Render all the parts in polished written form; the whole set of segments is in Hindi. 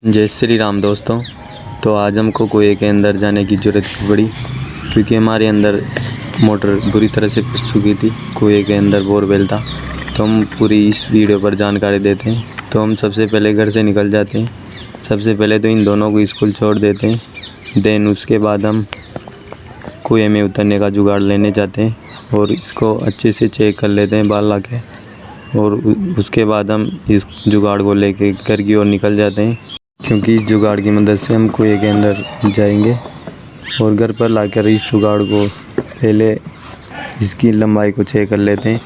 जय श्री राम दोस्तों। तो आज हमको कुएं के अंदर जाने की ज़रूरत पड़ी क्योंकि हमारे अंदर मोटर बुरी तरह से फंस चुकी थी। कुएं के अंदर बोरवेल था। तो हम पूरी इस वीडियो पर जानकारी देते हैं। तो हम सबसे पहले घर से निकल जाते हैं। सबसे पहले तो इन दोनों को स्कूल छोड़ देते हैं। देन उसके बाद हम कुएं में उतरने का जुगाड़ लेने जाते हैं और इसको अच्छे से चेक कर लेते हैं बाल ला के। और उसके बाद हम इस जुगाड़ को लेके घर की ओर निकल जाते हैं क्योंकि इस जुगाड़ की मदद से हम कुएं के अंदर जाएंगे। और घर पर लाकर इस जुगाड़ को पहले इसकी लंबाई को चेक कर लेते हैं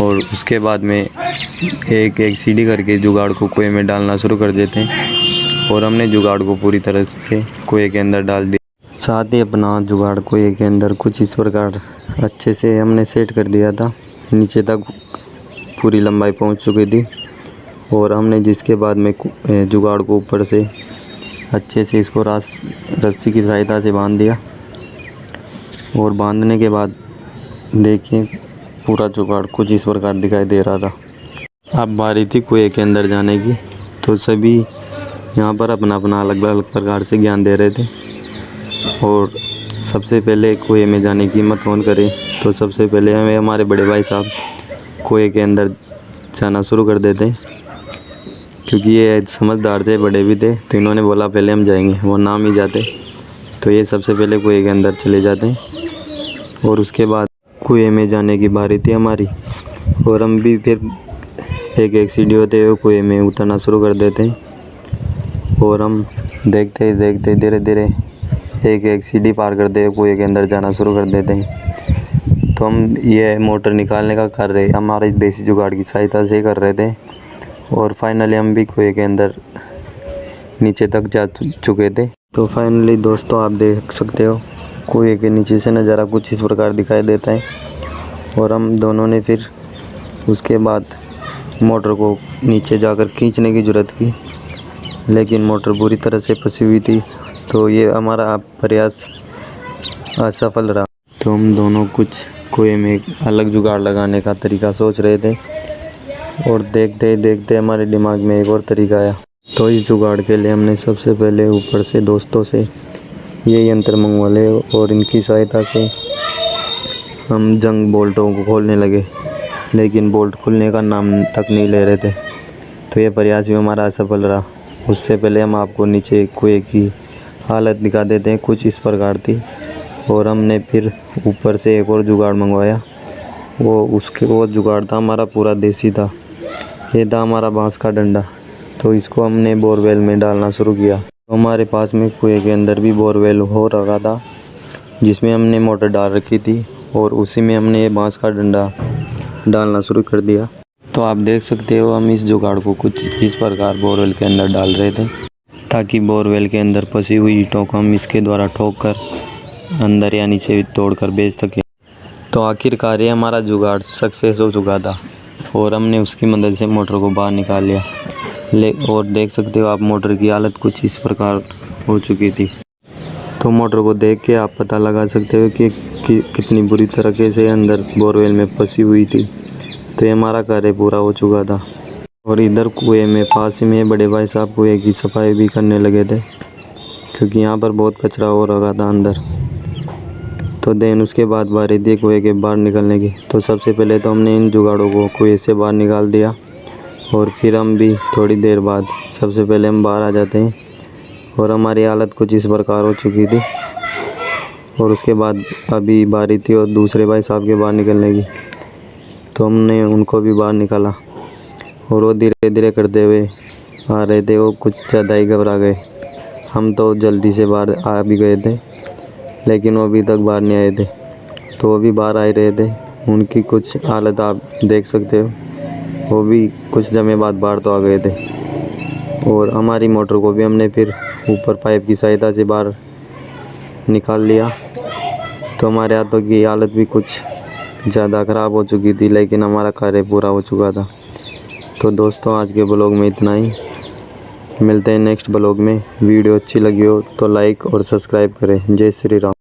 और उसके बाद में एक एक सीढ़ी करके जुगाड़ को कुएं में डालना शुरू कर देते हैं। और हमने जुगाड़ को पूरी तरह से कुएं के अंदर डाल दिया। साथ ही अपना जुगाड़ कुएं के अंदर कुछ इस प्रकार अच्छे से हमने सेट कर दिया था। नीचे तक पूरी लंबाई पहुंच चुकी थी और हमने जिसके बाद में जुगाड़ को ऊपर से अच्छे से इसको रस्सी की सहायता से बांध दिया। और बांधने के बाद देखिए पूरा जुगाड़ कुछ इस प्रकार दिखाई दे रहा था। अब बारी थी कुएं के अंदर जाने की। तो सभी यहाँ पर अपना अपना अलग अलग प्रकार से ज्ञान दे रहे थे। और सबसे पहले कुएं में जाने की हिम्मत कौन करे, तो सबसे पहले हमें हमारे बड़े भाई साहब कुएं के अंदर जाना शुरू कर देते क्योंकि ये समझदार थे, बड़े भी थे। तो इन्होंने बोला पहले हम जाएंगे, वो नाम ही जाते। तो ये सबसे पहले कुएं के अंदर चले जाते हैं और उसके बाद कुएं में जाने की बारी थी हमारी। और हम भी फिर एक एक सीढ़ी होते हुए कुएं में उतरना शुरू कर देते हैं। और हम देखते देखते धीरे धीरे एक एक सीढ़ी पार करते हुए कुएं के अंदर जाना शुरू कर देते हैं। तो हम ये मोटर निकालने का कार्य हमारे देसी जुगाड़ की सहायता से कर रहे थे। और फाइनली हम भी कुएं के अंदर नीचे तक जा चुके थे। तो फाइनली दोस्तों आप देख सकते हो कुएं के नीचे से नज़ारा कुछ इस प्रकार दिखाई देता है। और हम दोनों ने फिर उसके बाद मोटर को नीचे जाकर खींचने की ज़रूरत की, लेकिन मोटर बुरी तरह से फंसी हुई थी। तो ये हमारा प्रयास असफल रहा। तो हम दोनों कुछ कुएं में अलग जुगाड़ लगाने का तरीका सोच रहे थे और देखते देखते हमारे दिमाग में एक और तरीका आया। तो इस जुगाड़ के लिए हमने सबसे पहले ऊपर से दोस्तों से ये यंत्र मंगवा ले और इनकी सहायता से हम जंग बोल्टों को खोलने लगे, लेकिन बोल्ट खुलने का नाम तक नहीं ले रहे थे। तो ये प्रयास भी हमारा असफल रहा। उससे पहले हम आपको नीचे कुएं की हालत दिखा देते हैं, कुछ इस प्रकार थी। और हमने फिर ऊपर से एक और जुगाड़ मंगवाया। वो जुगाड़ था हमारा पूरा देसी था। ये था हमारा बांस का डंडा। तो इसको हमने बोरवेल में डालना शुरू किया। तो हमारे पास में कुएं के अंदर भी बोरवेल हो रखा था जिसमें हमने मोटर डाल रखी थी और उसी में हमने ये बांस का डंडा डालना शुरू कर दिया। तो आप देख सकते हो हम इस जुगाड़ को कुछ इस प्रकार बोरवेल के अंदर डाल रहे थे ताकि बोरवेल के अंदर फंसी हुई ईंटों को हम इसके द्वारा ठोक कर अंदर या नीचे तोड़कर बेच सकें। तो आखिरकार ये हमारा जुगाड़ सक्सेस हो चुका था और हमने उसकी मदद से मोटर को बाहर निकाल लिया। और देख सकते हो आप मोटर की हालत कुछ इस प्रकार हो चुकी थी। तो मोटर को देख के आप पता लगा सकते हो कि कितनी बुरी तरीके से अंदर बोरवेल में फंसी हुई थी। तो ये हमारा कार्य पूरा हो चुका था। और इधर कुएं में पास में बड़े भाई साहब कुएं की सफाई भी करने लगे थे क्योंकि यहाँ पर बहुत कचरा हो रखा था अंदर। तो देन उसके बाद बारी थी कुएं के बाहर निकलने की। तो सबसे पहले तो हमने इन जुगाड़ों को कुएं से बाहर निकाल दिया और फिर हम भी थोड़ी देर बाद सबसे पहले हम बाहर आ जाते हैं। और हमारी हालत कुछ इस प्रकार हो चुकी थी। और उसके बाद अभी बारी थी और दूसरे भाई साहब के बाहर निकलने की। तो हमने उनको भी बाहर निकाला और वो धीरे धीरे करते हुए आ रहे थे। वो कुछ ज़्यादा ही घबरा गए। हम तो जल्दी से बाहर आ भी गए थे, लेकिन वो अभी तक बाहर नहीं आए थे। तो वो भी बाहर आ रहे थे। उनकी कुछ हालत आप देख सकते हो। वो भी कुछ समय बाद बाहर तो आ गए थे। और हमारी मोटर को भी हमने फिर ऊपर पाइप की सहायता से बाहर निकाल लिया। तो हमारे हाथों की हालत भी कुछ ज़्यादा ख़राब हो चुकी थी, लेकिन हमारा कार्य पूरा हो चुका था। तो दोस्तों आज के ब्लॉग में इतना ही। मिलते हैं नेक्स्ट ब्लॉग में। वीडियो अच्छी लगी हो तो लाइक और सब्सक्राइब करें। जय श्री राम।